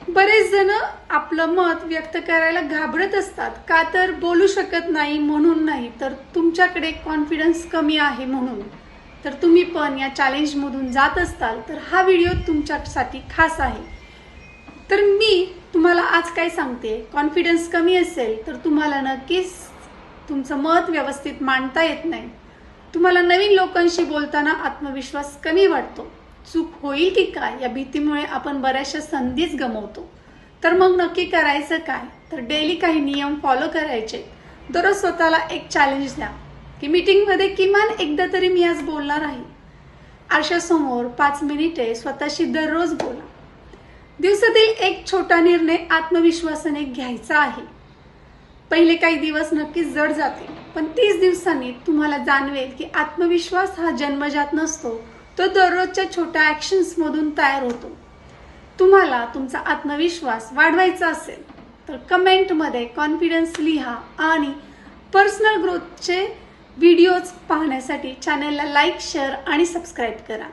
बरेच जण आपलं मत व्यक्त करायला घाबरत असतात, का तर बोलू शकत नाही म्हणून नाही, तर तुमच्याकडे कॉन्फिडन्स कमी आहे म्हणून. तर तुम्ही पण या चॅलेंजमधून जात असताल तर हा व्हिडिओ तुमच्यासाठी खास आहे. तर मी तुम्हाला आज काय सांगते, कॉन्फिडन्स कमी असेल तर तुम्हाला नक्कीच तुमचं मत व्यवस्थित मांडता येत नाही. तुम्हाला नवीन लोकांशी बोलताना आत्मविश्वास कमी वाटतो. चूक होईल की काय या भीतीमुळे आपण बऱ्याचशा संधीच गमावतो. तर मग नक्की करायचं काय? तर डेली काही नियम फॉलो करायचे. दररोज स्वतःला एक चॅलेंज द्या की मीटिंगमध्ये किमान एकदा तरी मी आज बोलणार आहे. आरशासमोर 5 मिनिटे स्वतःशी दररोज बोला. दिवसातील एक छोटा निर्णय आत्मविश्वासाने घ्यायचा आहे. पहिले काही दिवस नक्कीच जड जातील, पण 30 दिवसांनी तुम्हाला जाणवेल की आत्मविश्वास हा जन्मजात नसतो, तो दररोजच्या छोट्या ॲक्शन्स मधून तयार होतो. तुम्हाला तुमचा आत्मविश्वास वाढवायचा असेल तर कमेंटमध्ये कॉन्फिडन्स लिहा आणि पर्सनल ग्रोथचे व्हिडिओज पाहण्यासाठी चॅनलला लाईक, शेअर आणि सबस्क्राईब करा.